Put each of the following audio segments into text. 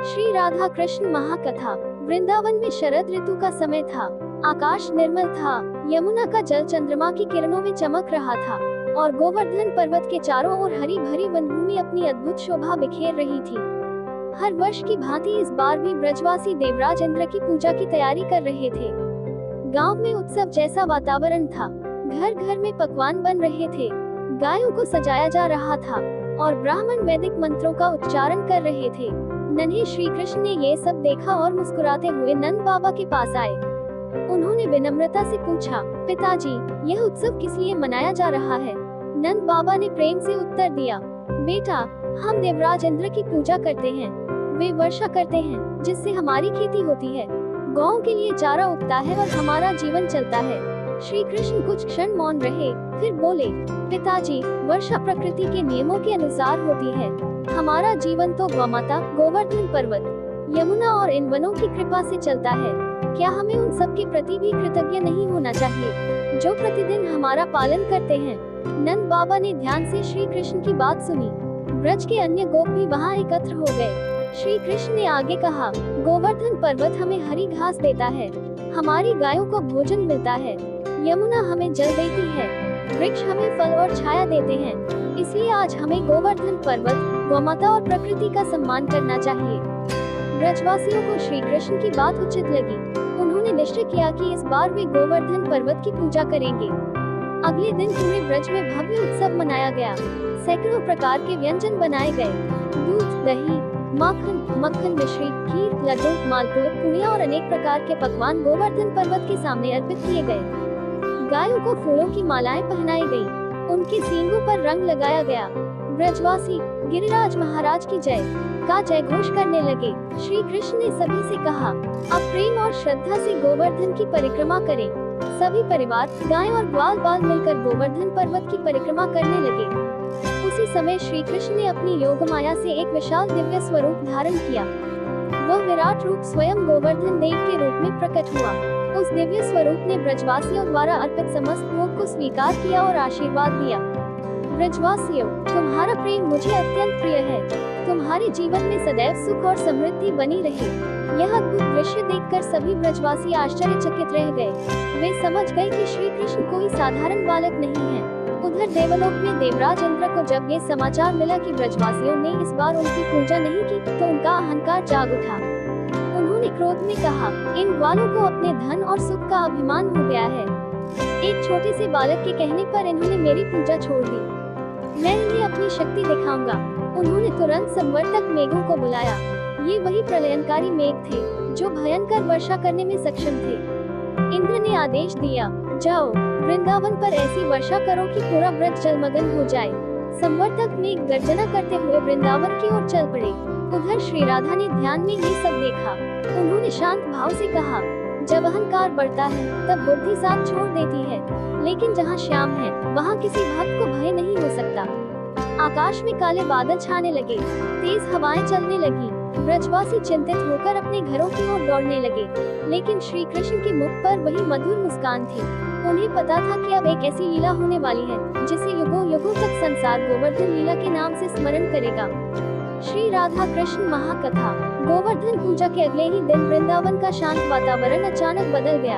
श्री राधा कृष्ण महाकथा। वृंदावन में शरद ऋतु का समय था। आकाश निर्मल था। यमुना का जल चंद्रमा की किरणों में चमक रहा था और गोवर्धन पर्वत के चारों ओर हरी भरी वनभूमि अपनी अद्भुत शोभा बिखेर रही थी। हर वर्ष की भांति इस बार भी ब्रजवासी देवराज इंद्र की पूजा की तैयारी कर रहे थे। गांव में उत्सव जैसा वातावरण था। घर घर में पकवान बन रहे थे, गायों को सजाया जा रहा था और ब्राह्मण वैदिक मंत्रों का उच्चारण कर रहे थे। नन्हे श्री कृष्ण ने ये सब देखा और मुस्कुराते हुए नंद बाबा के पास आए। उन्होंने विनम्रता से पूछा, पिताजी, यह उत्सव किस लिए मनाया जा रहा है? नंद बाबा ने प्रेम से उत्तर दिया, बेटा, हम देवराज इंद्र की पूजा करते हैं। वे वर्षा करते हैं जिससे हमारी खेती होती है, गौओं के लिए चारा उगता है और हमारा जीवन चलता है। श्री कृष्ण कुछ क्षण मौन रहे, फिर बोले, पिताजी, वर्षा प्रकृति के नियमों के अनुसार होती है। हमारा जीवन तो गौमाता, गोवर्धन पर्वत, यमुना और इन वनों की कृपा से चलता है। क्या हमें उन सब के प्रति भी कृतज्ञ नहीं होना चाहिए जो प्रतिदिन हमारा पालन करते हैं? नंद बाबा ने ध्यान से श्री कृष्ण की बात सुनी। ब्रज के अन्य गोप भी वहाँ एकत्र हो गए। श्री कृष्ण ने आगे कहा, गोवर्धन पर्वत हमें हरी घास देता है, हमारी गायों को भोजन मिलता है, यमुना हमें जल देती है, वृक्ष हमें फल और छाया देते हैं। इसलिए आज हमें गोवर्धन पर्वत, गौमाता और प्रकृति का सम्मान करना चाहिए। ब्रजवासियों को श्री कृष्ण की बात उचित लगी। उन्होंने निश्चय किया कि इस बार वे गोवर्धन पर्वत की पूजा करेंगे। अगले दिन पूरे ब्रज में भव्य उत्सव मनाया गया। सैकड़ों प्रकार के व्यंजन बनाए गए। दूध, दही, माखन, मक्खन, मिश्री, खीर, लड्डू, मालपुआ, पुड़िया और अनेक प्रकार के पकवान गोवर्धन पर्वत के सामने अर्पित किए गए। गायों को फूलों की मालाएं पहनाई गयी, उनके सींगों पर रंग लगाया गया। ब्रजवासी गिरिराज महाराज की जय का जय घोष करने लगे। श्री कृष्ण ने सभी से कहा, अब प्रेम और श्रद्धा से गोवर्धन की परिक्रमा करें। सभी परिवार, गाय और ग्वाल बाल मिलकर गोवर्धन पर्वत की परिक्रमा करने लगे। उसी समय श्री कृष्ण ने अपनी योग माया से एक विशाल दिव्य स्वरूप धारण किया। वह विराट रूप स्वयं गोवर्धन देव के रूप में प्रकट हुआ। उस दिव्य स्वरूप ने ब्रजवासियों द्वारा अर्पित समस्त भोग को स्वीकार किया और आशीर्वाद दिया। ब्रजवासियों, तुम्हारा प्रेम मुझे अत्यंत प्रिय है। तुम्हारे जीवन में सदैव सुख और समृद्धि बनी रहे। यह अद्भुत दृश्य देखकर सभी ब्रजवासी आश्चर्यचकित रह गए। वे समझ गए कि श्री कृष्ण कोई साधारण बालक नहीं है। उधर देवलोक में देवराज इंद्र को जब ये समाचार मिला कि ब्रजवासियों ने इस बार उनकी पूजा नहीं की, तो उनका अहंकार जाग उठा। उन्होंने क्रोध में कहा, इन ग्वालों को अपने धन और सुख का अभिमान हो गया है। एक छोटे से बालक के कहने पर इन्होंने मेरी पूजा छोड़ दी। मैं इन्हें अपनी शक्ति दिखाऊंगा। उन्होंने तुरंत संवर्तक मेघों को बुलाया। ये वही प्रलयनकारी मेघ थे जो भयंकर वर्षा करने में सक्षम थे। इंद्र ने आदेश दिया, जाओ, वृंदावन पर ऐसी वर्षा करो कि पूरा ब्रज जलमग्न हो जाए। संवर्तक मेघ गर्जना करते हुए वृंदावन की ओर चल पड़े। उधर श्री राधा ने ध्यान में ये सब देखा। उन्होंने शांत भाव से कहा, जब अहंकार बढ़ता है तब बुद्धि साथ छोड़ देती है, लेकिन जहाँ श्याम है वहाँ किसी भक्त को भय नहीं हो सकता। आकाश में काले बादल छाने लगे, तेज हवाएं चलने लगी। ब्रजवासी चिंतित होकर अपने घरों की ओर दौड़ने लगे, लेकिन श्री कृष्ण के मुख पर वही मधुर मुस्कान थी। उन्हें पता था कि अब एक ऐसी लीला होने वाली है जिसे युगों युगों तक संसार गोवर्धन लीला के नाम से स्मरण करेगा। श्री राधा कृष्ण महाकथा। गोवर्धन पूजा के अगले ही दिन वृंदावन का शांत वातावरण अचानक बदल गया।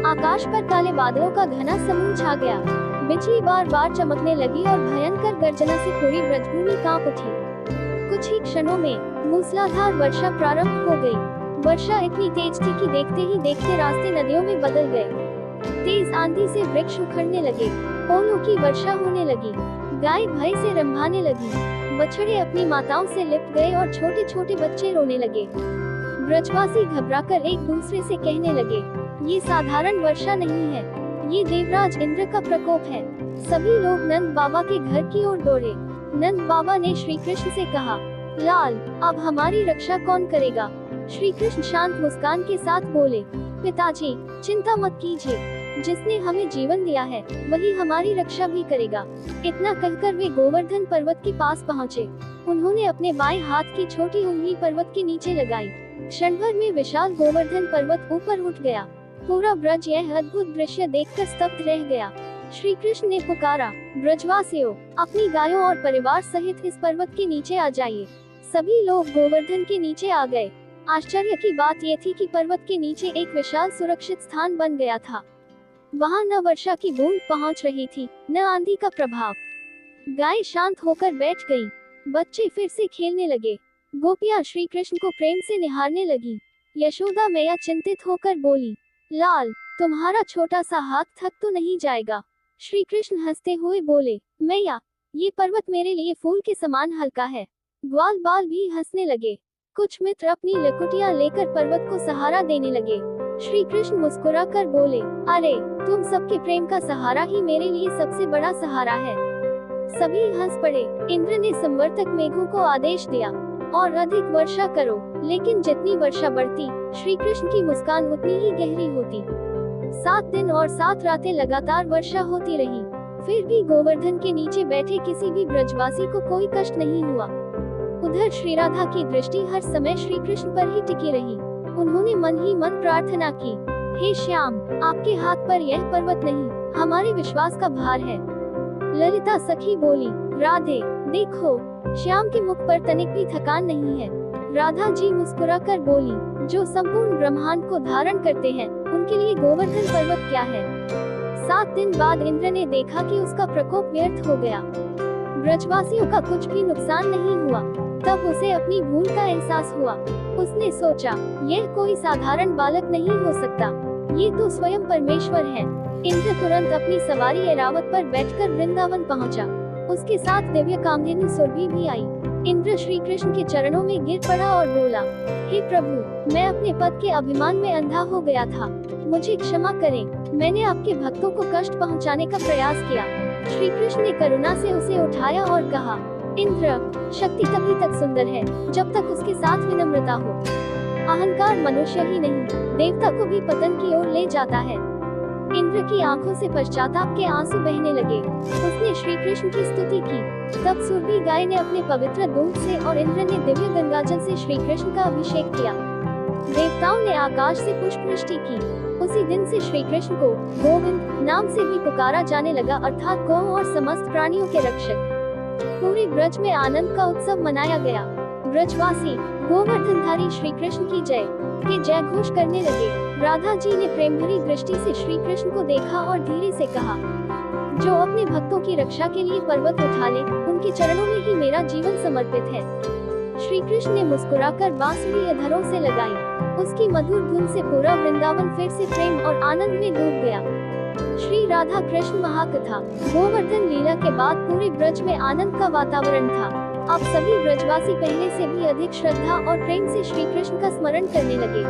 आकाश पर काले बादलों का घना समूह छा गया। बिजली बार बार चमकने लगी और भयंकर गर्जना से पूरी ब्रजभूमि कांप उठी। कुछ ही क्षणों में मूसलाधार वर्षा प्रारंभ हो गई। वर्षा इतनी तेज थी कि देखते ही देखते रास्ते नदियों में बदल गए। तेज आंधी से वृक्ष उखड़ने लगे, ओलों की वर्षा होने लगी, गाय भय से रंभाने लगी, बछड़े अपनी माताओं से लिपट गए और छोटे छोटे बच्चे रोने लगे। ब्रजवासी घबराकर एक दूसरे से कहने लगे, ये साधारण वर्षा नहीं है, ये देवराज इंद्र का प्रकोप है। सभी लोग नंद बाबा के घर की ओर दौड़े। नंद बाबा ने श्री कृष्ण से कहा, लाल, अब हमारी रक्षा कौन करेगा? श्री कृष्ण शांत मुस्कान के साथ बोले, पिताजी, चिंता मत कीजिए, जिसने हमें जीवन दिया है वही हमारी रक्षा भी करेगा। इतना कहकर वे गोवर्धन पर्वत के पास पहुँचे। उन्होंने अपने बाएं हाथ की छोटी उंगली पर्वत के नीचे लगाई। क्षण भर में विशाल गोवर्धन पर्वत ऊपर उठ गया। पूरा ब्रज यह अद्भुत दृश्य देखकर स्तब्ध रह गया। श्री कृष्ण ने पुकारा, ब्रजवासियों, अपनी गायों और परिवार सहित इस पर्वत के नीचे आ जाइए। सभी लोग गोवर्धन के नीचे आ गए। आश्चर्य की बात यह थी कि पर्वत के नीचे एक विशाल सुरक्षित स्थान बन गया था। वहां न वर्षा की बूंद पहुंच रही थी, न आंधी का प्रभाव। गाय शांत होकर बैठ गई। बच्चे फिर से खेलने लगे। गोपियां श्री कृष्ण को प्रेम से निहारने लगी। यशोदा मैया चिंतित होकर बोली, लाल, तुम्हारा छोटा सा हाथ थक तो नहीं जाएगा? श्री कृष्ण हंसते हुए बोले, मैया, ये पर्वत मेरे लिए फूल के समान हल्का है। ग्वाल बाल भी हंसने लगे। कुछ मित्र अपनी लकुटियां लेकर पर्वत को सहारा देने लगे। श्री कृष्ण मुस्कुरा कर बोले, अरे, तुम सबके प्रेम का सहारा ही मेरे लिए सबसे बड़ा सहारा है। सभी हंस पड़े। इंद्र ने संवर्तक मेघों को आदेश दिया और अधिक वर्षा करो, लेकिन जितनी वर्षा बढ़ती, श्री कृष्ण की मुस्कान उतनी ही गहरी होती। 7 दिन और 7 रातें लगातार वर्षा होती रही। फिर भी गोवर्धन के नीचे बैठे किसी भी ब्रजवासी को कोई कष्ट नहीं हुआ। उधर श्री राधा की दृष्टि हर समय श्री कृष्ण पर ही टिकी रही। उन्होंने मन ही मन प्रार्थना की, हे श्याम, आपके हाथ पर यह पर्वत नहीं, हमारे विश्वास का भार है। ललिता सखी बोली, राधे, देखो, श्याम के मुख पर तनिक भी थकान नहीं है। राधा जी मुस्कुराकर बोली, जो संपूर्ण ब्रह्मांड को धारण करते हैं, उनके लिए गोवर्धन पर्वत क्या है। 7 दिन बाद इंद्र ने देखा कि उसका प्रकोप व्यर्थ हो गया। ब्रजवासियों का कुछ भी नुकसान नहीं हुआ। तब उसे अपनी भूल का एहसास हुआ। उसने सोचा, यह कोई साधारण बालक नहीं हो सकता, ये तो स्वयं परमेश्वर है। इंद्र तुरंत अपनी सवारी ऐरावत पर बैठकर वृंदावन पहुंचा। उसके साथ दिव्य कामधेनु सुरभि भी आई। इंद्र श्री कृष्ण के चरणों में गिर पड़ा और बोला, हे प्रभु, मैं अपने पद के अभिमान में अंधा हो गया था, मुझे क्षमा करें, मैंने आपके भक्तों को कष्ट पहुंचाने का प्रयास किया। श्री कृष्ण ने करुणा से उसे उठाया और कहा, इंद्र, शक्ति तभी तक सुंदर है जब तक उसके साथ विनम्रता हो। अहंकार मनुष्य ही नहीं, देवता को भी पतन की ओर ले जाता है। इंद्र की आंखों से पश्चाताप के आंसू बहने लगे। उसने श्री कृष्ण की स्तुति की। तब सुरभि गाय ने अपने पवित्र दूध से और इंद्र ने दिव्य गंगाजल से श्री कृष्ण का अभिषेक किया। देवताओं ने आकाश से पुष्पवृष्टि की। उसी दिन से श्री कृष्ण को गोविंद नाम से भी पुकारा जाने लगा, अर्थात गौ और समस्त प्राणियों के रक्षक। पूरे ब्रज में आनंद का उत्सव मनाया गया। ब्रजवासी गोवर्धनधारी श्री कृष्ण की जय के जय घोष करने लगे। राधा जी ने प्रेम भरी दृष्टि से श्री कृष्ण को देखा और धीरे से कहा, जो अपने भक्तों की रक्षा के लिए पर्वत उठा ले, उनके चरणों में ही मेरा जीवन समर्पित है। श्री कृष्ण ने मुस्कुराकर बांसुरी अधरों से लगाई। उसकी मधुर धुन से पूरा वृंदावन फिर से प्रेम और आनंद में डूब गया। श्री राधा कृष्ण महाकथा। गोवर्धन लीला के बाद पूरे ब्रज में आनंद का वातावरण था। अब सभी ब्रजवासी पहले से भी अधिक श्रद्धा और प्रेम से श्री कृष्ण का स्मरण करने लगे।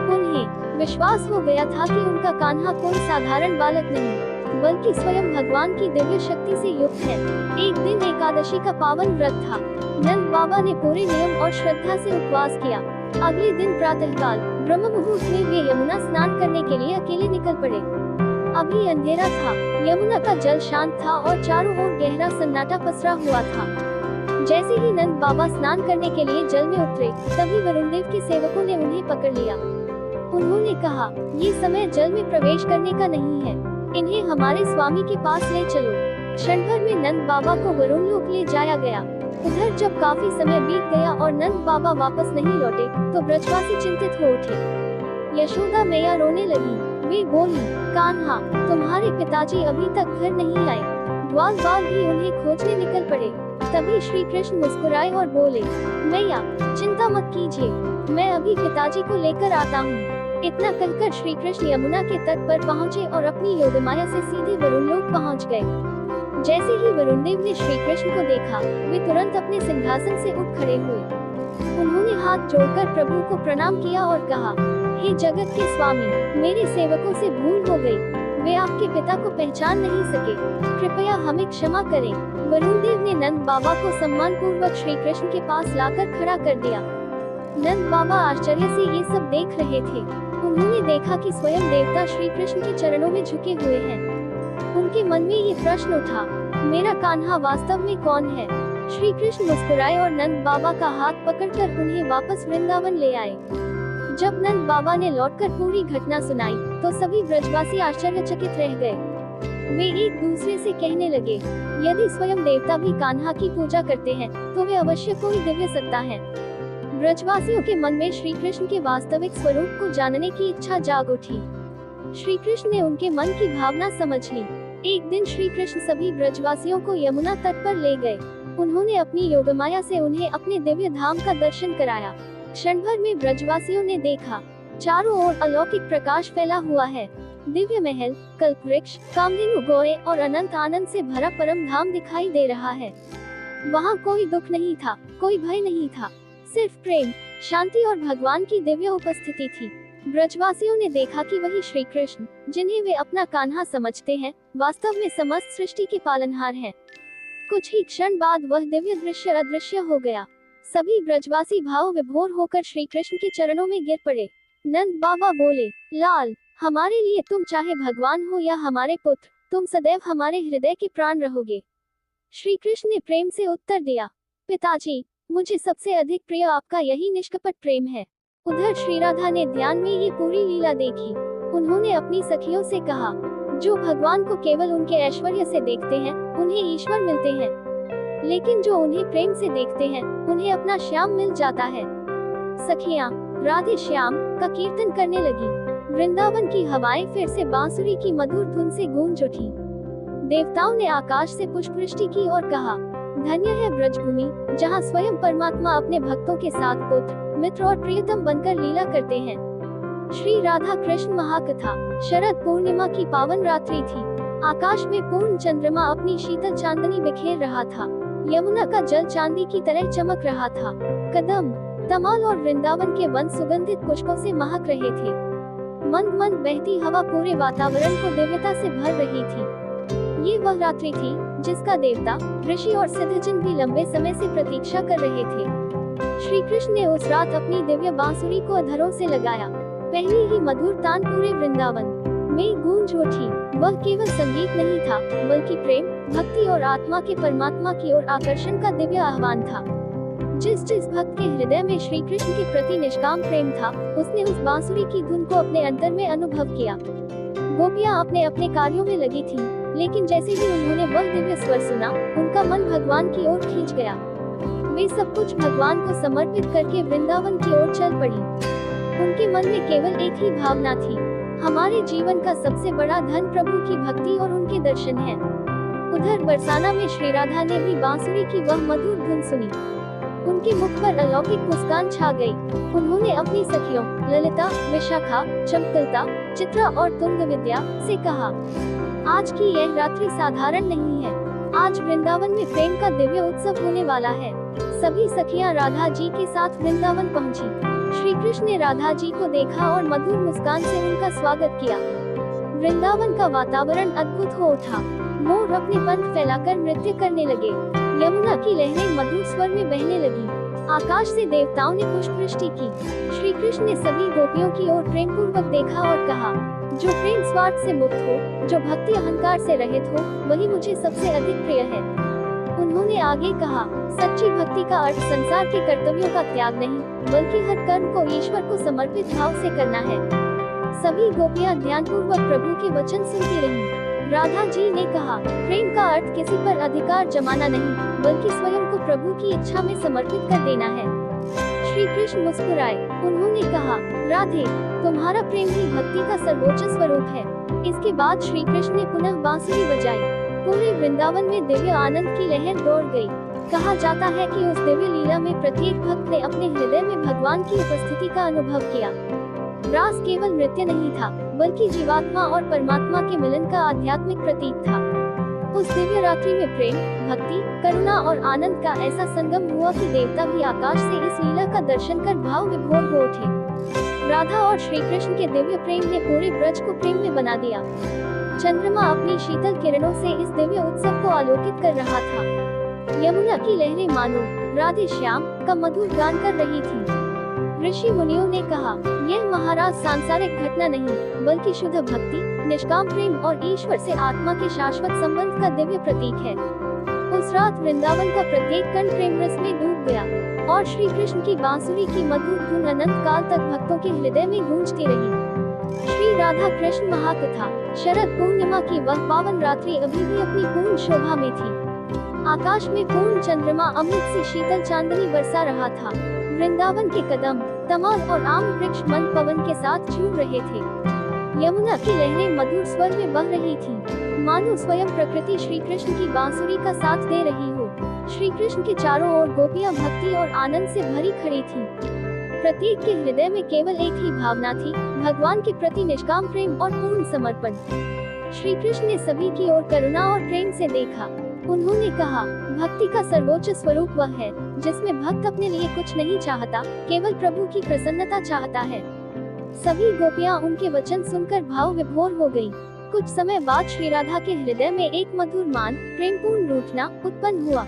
उन्हें विश्वास हो गया था कि उनका कान्हा कोई साधारण बालक नहीं, बल्कि स्वयं भगवान की दिव्य शक्ति से युक्त है। एक दिन एकादशी का पावन व्रत था। नंद बाबा ने पूरे नियम और श्रद्धा से उपवास किया। अगले दिन प्रातःकाल ब्रह्म मुहूर्त में वे यमुना स्नान करने के लिए अकेले निकल पड़े। अभी अंधेरा था, यमुना का जल शांत था और चारों ओर गहरा सन्नाटा पसरा हुआ था। जैसे ही नंद बाबा स्नान करने के लिए जल में उतरे, तभी वरुणदेव के सेवकों ने उन्हें पकड़ लिया। उन्होंने कहा, ये समय जल में प्रवेश करने का नहीं है, इन्हें हमारे स्वामी के पास ले चलो। क्षण भर में नंद बाबा को वरुण लोक ले जाया गया। उधर जब काफी समय बीत गया और नंद बाबा वापस नहीं लौटे, तो ब्रजवासी चिंतित हो उठे। यशोदा मैया रोने लगी। वे बोली, कान्हा, तुम्हारे पिताजी अभी तक घर नहीं आए। ग्वाल बाल भी उन्हें खोजने निकल पड़े। तभी श्री कृष्ण मुस्कुराए और बोले, मैया, चिंता मत कीजिए, मैं अभी पिताजी को लेकर आता हूँ। इतना कहकर श्री कृष्ण यमुना के तट पर पहुँचे और अपनी योगमाया से सीधे वरुण लोक पहुँच गए। जैसे ही वरुणदेव ने श्री कृष्ण को देखा, वे तुरंत अपने सिंहासन से उठ खड़े हुए। उन्होंने हाथ जोड़कर प्रभु को प्रणाम किया और कहा, हे जगत के स्वामी, मेरे सेवकों से भूल हो गई, वे आपके पिता को पहचान नहीं सके, कृपया हमें क्षमा करें। वरुणदेव ने नंद बाबा को सम्मान पूर्वक श्री कृष्ण के पास लाकर खड़ा कर दिया। नंद बाबा आश्चर्य से ये सब देख रहे थे। उन्होंने देखा कि स्वयं देवता श्री कृष्ण के चरणों में झुके हुए हैं। उनके मन में ये प्रश्न उठा, मेरा कान्हा वास्तव में कौन है? श्री कृष्ण मुस्कुराए और नंद बाबा का हाथ पकड़कर उन्हें वापस वृंदावन ले आए। जब नंद बाबा ने लौटकर पूरी घटना सुनाई, तो सभी ब्रजवासी आश्चर्यचकित रह गए। वे एक दूसरे से कहने लगे, यदि स्वयं देवता भी कान्हा की पूजा करते हैं, तो वे अवश्य कोई दिव्य सत्ता है। ब्रजवासियों के मन में श्री कृष्ण के वास्तविक स्वरूप को जानने की इच्छा जाग उठी। श्री कृष्ण ने उनके मन की भावना समझ ली। एक दिन श्री कृष्ण सभी ब्रजवासियों को यमुना तट पर ले गए। उन्होंने अपनी योगमाया से उन्हें अपने दिव्य धाम का दर्शन कराया। क्षण भर में ब्रजवासियों ने देखा, चारों ओर अलौकिक प्रकाश फैला हुआ है। दिव्य महल, कल्प वृक्ष, कामधेनु गौएं और अनंत आनंद से भरा परम धाम दिखाई दे रहा है। वहाँ कोई दुख नहीं था, कोई भय नहीं था, सिर्फ प्रेम, शांति और भगवान की दिव्य उपस्थिति थी। ब्रजवासियों ने देखा कि वही श्री कृष्ण, जिन्हें वे अपना कान्हा समझते हैं, वास्तव में समस्त सृष्टि के पालनहार हैं। कुछ ही क्षण बाद वह दिव्य दृश्य अदृश्य हो गया। सभी ब्रजवासी भाव विभोर होकर श्री कृष्ण के चरणों में गिर पड़े। नंद बाबा बोले, लाल, हमारे लिए तुम चाहे भगवान हो या हमारे पुत्र, तुम सदैव हमारे हृदय के प्राण रहोगे। श्री कृष्ण ने प्रेम से उत्तर दिया, पिताजी, मुझे सबसे अधिक प्रिय आपका यही निष्कपट प्रेम है। उधर श्री राधा ने ध्यान में ये पूरी लीला देखी। उन्होंने अपनी सखियों से कहा, जो भगवान को केवल उनके ऐश्वर्य से देखते हैं, उन्हें ईश्वर मिलते हैं, लेकिन जो उन्हें प्रेम से देखते हैं, उन्हें अपना श्याम मिल जाता है। सखियां राधे श्याम का कीर्तन करने लगी। वृंदावन की हवाएं फिर से बांसुरी की मधुर धुन से गूंज उठी। देवताओं ने आकाश से पुष्पवृष्टि की और कहा, धन्य है ब्रजभूमि, जहाँ स्वयं परमात्मा अपने भक्तों के साथ पुत्र, मित्र और प्रियतम बनकर लीला करते हैं। श्री राधा कृष्ण महाकथा। शरद पूर्णिमा की पावन रात्रि थी। आकाश में पूर्ण चंद्रमा अपनी शीतल चांदनी बिखेर रहा था। यमुना का जल चांदी की तरह चमक रहा था। कदम, तमाल और वृंदावन के वन सुगंधित पुष्पों से महक रहे थे। मंद मंद बहती हवा पूरे वातावरण को दिव्यता से भर रही थी। ये वह रात्रि थी जिसका देवता, ऋषि और सिद्धजन भी लंबे समय से प्रतीक्षा कर रहे थे। श्री कृष्ण ने उस रात अपनी दिव्य बांसुरी को अधरों से लगाया। पहली ही मधुर तान पूरे वृंदावन में गूंज उठी। वह केवल संगीत नहीं था, बल्कि प्रेम, भक्ति और आत्मा के परमात्मा की ओर आकर्षण का दिव्य आह्वान था। जिस जिस भक्त के हृदय में श्री कृष्ण के प्रति निष्काम प्रेम था, उसने उस बांसुरी की धुन को अपने अंतर में अनुभव किया। गोपियां अपने अपने कार्यों में लगी थीं, लेकिन जैसे ही उन्होंने वह दिव्य स्वर सुना, उनका मन भगवान की ओर खींच गया। वे सब कुछ भगवान को समर्पित करके वृंदावन की ओर चल पड़ी। उनके मन में केवल एक ही भावना थी, हमारे जीवन का सबसे बड़ा धन प्रभु की भक्ति और उनके दर्शन है। उधर बरसाना में श्री राधा ने भी बांसुरी की वह मधुर धुन सुनी। उनके मुख पर अलौकिक मुस्कान छा गई। उन्होंने अपनी सखियों ललिता, विशाखा, चंपकलता, चित्रा और तुंग विद्या से कहा, आज की यह रात्रि साधारण नहीं है। आज वृंदावन में प्रेम का दिव्य उत्सव होने वाला है। सभी सखियां राधा जी के साथ वृंदावन पहुंची। श्री कृष्ण ने राधा जी को देखा और मधुर मुस्कान से उनका स्वागत किया। वृंदावन का वातावरण अद्भुत हो उठा। मोर अपने पंख फैलाकर नृत्य करने लगे। यमुना की लहरें मधुर स्वर में बहने लगी। आकाश से देवताओं ने पुष्पवृष्टि की। श्री कृष्ण ने सभी गोपियों की ओर प्रेम पूर्वक देखा और कहा, जो प्रेम स्वार्थ से मुक्त हो, जो भक्ति अहंकार से रहित हो, वही मुझे सबसे अधिक प्रिय है। उन्होंने आगे कहा, सच्ची भक्ति का अर्थ संसार के कर्तव्यों का त्याग नहीं, बल्कि हर कर्म को ईश्वर को समर्पित भाव से करना है। सभी गोपियां ध्यानपूर्वक प्रभु के वचन सुनती रहीं। राधा जी ने कहा, प्रेम का अर्थ किसी पर अधिकार जमाना नहीं, बल्कि स्वयं को प्रभु की इच्छा में समर्पित कर देना है। श्री कृष्ण मुस्कुराए। उन्होंने कहा, राधे, तुम्हारा प्रेम ही भक्ति का सर्वोच्च स्वरूप है। इसके बाद श्री कृष्ण ने पुनः बांसुरी बजाई। पूरे वृंदावन में दिव्य आनंद की लहर दौड़ गई। कहा जाता है कि उस दिव्य लीला में प्रत्येक भक्त ने अपने हृदय में भगवान की उपस्थिति का अनुभव किया। रास केवल नृत्य नहीं था, बल्कि जीवात्मा और परमात्मा के मिलन का आध्यात्मिक प्रतीक था। उस दिव्य रात्रि में प्रेम, भक्ति, करुणा और आनंद का ऐसा संगम हुआ कि देवता भी आकाश से इस लीला का दर्शन कर भाव विभोर हो उठे। राधा और श्री कृष्ण के दिव्य प्रेम ने पूरे ब्रज को प्रेम में बना दिया। चंद्रमा अपनी शीतल किरणों से इस दिव्य उत्सव को आलोकित कर रहा था। यमुना की लहरें मानो राधे श्याम का मधुर गान कर रही थी। ऋषि मुनियों ने कहा, यह महाराज सांसारिक घटना नहीं, बल्कि शुद्ध भक्ति, निष्काम प्रेम और ईश्वर से आत्मा के शाश्वत संबंध का दिव्य प्रतीक है। उस रात वृंदावन का प्रत्येक कण प्रेम रस में डूब गया और श्री कृष्ण की बांसुरी की मधुर धुन अनंत काल तक भक्तों के हृदय में गूंजती रही। श्री राधा कृष्ण महाकथा। शरद पूर्णिमा की वह पावन रात्रि अभी भी अपनी पूर्ण शोभा में थी। आकाश में पूर्ण चंद्रमा अमृत से शीतल चांदनी बरसा रहा था। वृंदावन के कदम, तमाल और आम वृक्ष मंद पवन के साथ झूम रहे थे। यमुना की लहरें मधुर स्वर में बह रही थीं, मानो स्वयं प्रकृति श्री कृष्ण की बांसुरी का साथ दे रही हो। श्री कृष्ण के चारों ओर गोपियां भक्ति और आनंद से भरी खड़ी थीं। प्रत्येक के हृदय में केवल एक ही भावना थी, भगवान के प्रति निष्काम प्रेम और पूर्ण समर्पण। श्री कृष्ण ने सभी की ओर करुणा और प्रेम से देखा। उन्होंने कहा, भक्ति का सर्वोच्च स्वरूप वह है जिसमें भक्त अपने लिए कुछ नहीं चाहता, केवल प्रभु की प्रसन्नता चाहता है। सभी गोपियां उनके वचन सुनकर भाव विभोर हो गयी। कुछ समय बाद श्री राधा के हृदय में एक मधुर मान, प्रेमपूर्ण रूठना उत्पन्न हुआ।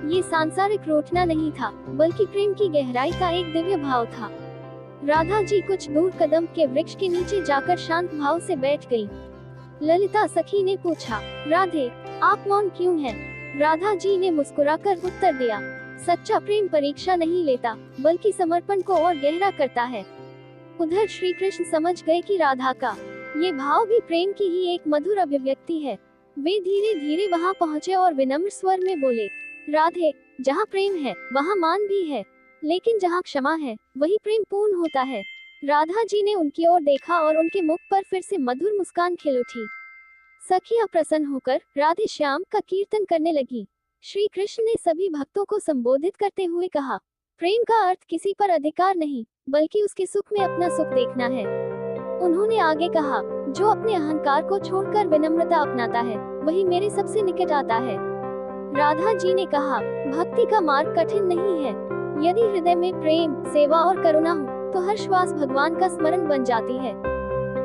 ये सांसारिक रूठना नहीं था, बल्कि प्रेम की गहराई का एक दिव्य भाव था। राधा जी कुछ दूर कदम के वृक्ष के नीचे जाकर शांत भाव से बैठ गयी। ललिता सखी ने पूछा, राधे, आप मौन क्यों हैं? राधा जी ने मुस्कुराकर उत्तर दिया, सच्चा प्रेम परीक्षा नहीं लेता, बल्कि समर्पण को और गहरा करता है। उधर श्री कृष्ण समझ गए कि राधा का ये भाव भी प्रेम की ही एक मधुर अभिव्यक्ति है। वे धीरे धीरे वहां पहुँचे और विनम्र स्वर में बोले, राधे, जहाँ प्रेम है वहाँ मान भी है, लेकिन जहाँ क्षमा है वही प्रेम पूर्ण होता है। राधा जी ने उनकी ओर देखा और उनके मुख पर फिर से मधुर मुस्कान खिल उठी। सखियां प्रसन्न होकर राधे श्याम का कीर्तन करने लगी। श्री कृष्ण ने सभी भक्तों को संबोधित करते हुए कहा, प्रेम का अर्थ किसी पर अधिकार नहीं, बल्कि उसके सुख में अपना सुख देखना है। उन्होंने आगे कहा, जो अपने अहंकार को छोड़कर विनम्रता अपनाता है, वही मेरे सबसे निकट आता है। राधा जी ने कहा, भक्ति का मार्ग कठिन नहीं है। यदि हृदय में प्रेम, सेवा और करुणा हो, तो हर श्वास भगवान का स्मरण बन जाती है।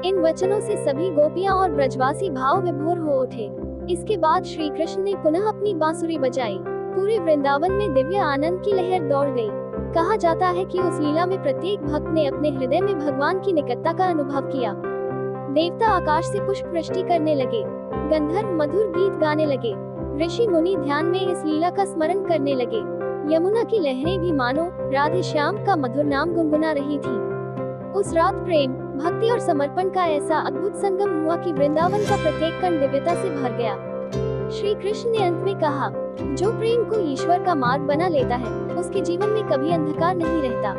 इन वचनों से सभी गोपियां और ब्रजवासी भाव विभोर हो उठे। इसके बाद श्री कृष्ण ने पुनः अपनी बांसुरी बजाई। पूरे वृंदावन में दिव्य आनंद की लहर दौड़ गई। कहा जाता है कि उस लीला में प्रत्येक भक्त ने अपने हृदय में भगवान की निकटता का अनुभव किया। देवता आकाश से पुष्प वृष्टि करने लगे, गंधर्व मधुर गीत गाने लगे, ऋषि मुनि ध्यान में इस लीला का स्मरण करने लगे। यमुना की लहरें भी मानो राधे श्याम का मधुर नाम गुनगुना रही थी। उस रात प्रेम, भक्ति और समर्पण का ऐसा अद्भुत संगम हुआ कि वृंदावन का प्रत्येक कण दिव्यता से भर गया। श्री कृष्ण ने अंत में कहा, जो प्रेम को ईश्वर का मार्ग बना लेता है, उसके जीवन में कभी अंधकार नहीं रहता।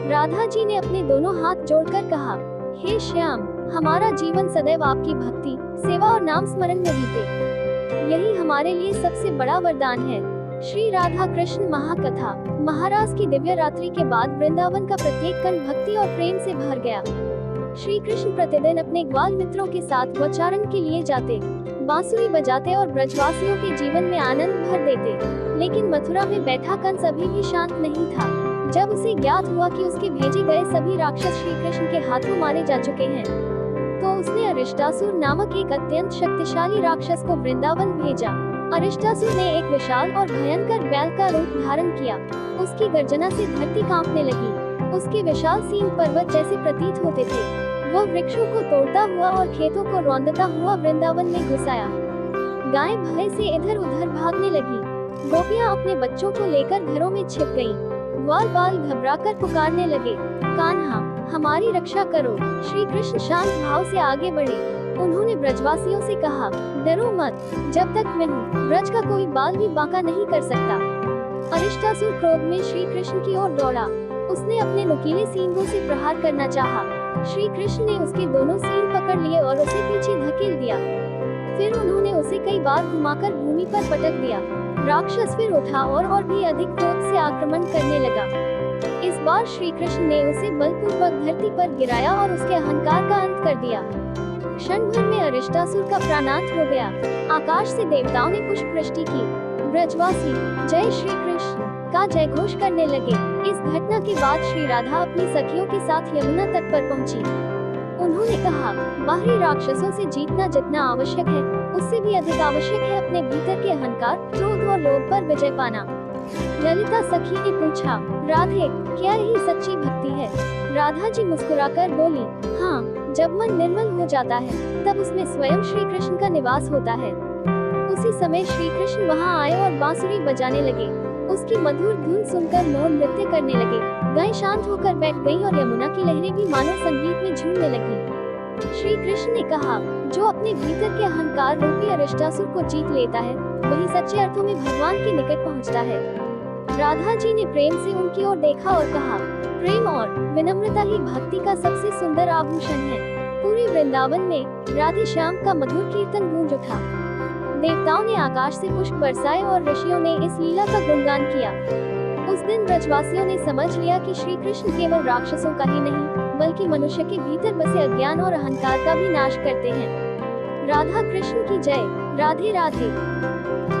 राधा जी ने अपने दोनों हाथ जोड़कर कहा, हे श्याम, हमारा जीवन सदैव आपकी भक्ति, सेवा और नाम स्मरण में बीते। यही हमारे लिए सबसे बड़ा वरदान है। श्री राधा कृष्ण महाकथा। महाराज की दिव्य रात्रि के बाद वृंदावन का प्रत्येक कण भक्ति और प्रेम से भर गया। श्री कृष्ण प्रतिदिन अपने ग्वाल मित्रों के साथ गोचारण के लिए जाते, बांसुरी बजाते और ब्रजवासियों के जीवन में आनंद भर देते। लेकिन मथुरा में बैठा कंस अभी भी शांत नहीं था। जब उसे ज्ञात हुआ कि उसके भेजे गए सभी राक्षस श्री कृष्ण के हाथों मारे जा चुके हैं, तो उसने अरिष्टासुर नामक एक अत्यंत शक्तिशाली राक्षस को वृंदावन भेजा। अरिष्टासुर ने एक विशाल और भयंकर बैल का रूप धारण किया। उसकी गर्जना से धरती कांपने लगी। उसके विशाल सींग पर्वत जैसे प्रतीत होते थे। वो वृक्षों को तोड़ता हुआ और खेतों को रौंदता हुआ वृंदावन में घुस आया। गायें भय से इधर उधर भागने लगी। गोपियां अपने बच्चों को लेकर घरों में छिप गईं। ग्वाल बाल घबराकर पुकारने लगे, कान्हा, हमारी रक्षा करो। श्री कृष्ण शांत भाव से आगे बढ़े। उन्होंने ब्रजवासियों से कहा, डरो मत, जब तक मैं हूँ, ब्रज का कोई बाल भी बांका नहीं कर सकता। अरिष्टासुर क्रोध में श्री कृष्ण की ओर दौड़ा। उसने अपने नुकीले सींगों से प्रहार करना चाहा। श्री कृष्ण ने उसके दोनों सींग पकड़ लिए और उसे पीछे धकेल दिया। फिर उन्होंने उसे कई बार घुमाकर भूमि पर पटक दिया। राक्षस फिर उठा और भी अधिक क्रोध से आक्रमण करने लगा। इस बार श्री कृष्ण ने उसे बलपूर्वक धरती पर गिराया और उसके अहंकार का अंत कर दिया। क्षण भर में अरिष्टासुर का प्राणांत हो गया। आकाश से देवताओं ने पुष्प वृष्टि की। ब्रजवासी जय श्री कृष्ण का जय घोष करने लगे। इस घटना के बाद श्री राधा अपनी सखियों के साथ यमुना तट पर पहुंची। उन्होंने कहा, बाहरी राक्षसों से जीतना जितना आवश्यक है, उससे भी अधिक आवश्यक है अपने भीतर के अहंकार, क्रोध और लोभ पर विजय पाना। ललिता सखी ने पूछा, राधे, क्या यही सच्ची भक्ति है? राधा जी मुस्कुराकर बोली, हाँ, जब मन निर्मल हो जाता है, तब उसमें स्वयं श्री कृष्ण का निवास होता है। उसी समय श्री कृष्ण वहाँ आए और बांसुरी बजाने लगे। उसकी मधुर धुन सुनकर मोर नृत्य करने लगे। गायें शांत होकर बैठ गईं और यमुना की लहरें भी मानो संगीत में झूमने लगीं। श्री कृष्ण ने कहा, जो अपने भीतर के अहंकार रूपी अरिष्टासुर को जीत लेता है, वही सच्चे अर्थों में भगवान के निकट पहुंचता है। राधा जी ने प्रेम से उनकी ओर देखा और कहा, प्रेम और विनम्रता ही भक्ति का सबसे सुंदर आभूषण है। पूरे वृंदावन में राधे श्याम का मधुर कीर्तन गूंज उठा। देवताओं ने आकाश से पुष्प बरसाए और ऋषियों ने इस लीला का गुणगान किया। उस दिन ब्रजवासियों ने समझ लिया कि श्री कृष्ण केवल राक्षसों का ही नहीं, बल्कि मनुष्य के भीतर बसे अज्ञान और अहंकार का भी नाश करते हैं। राधा कृष्ण की जय। राधे राधे।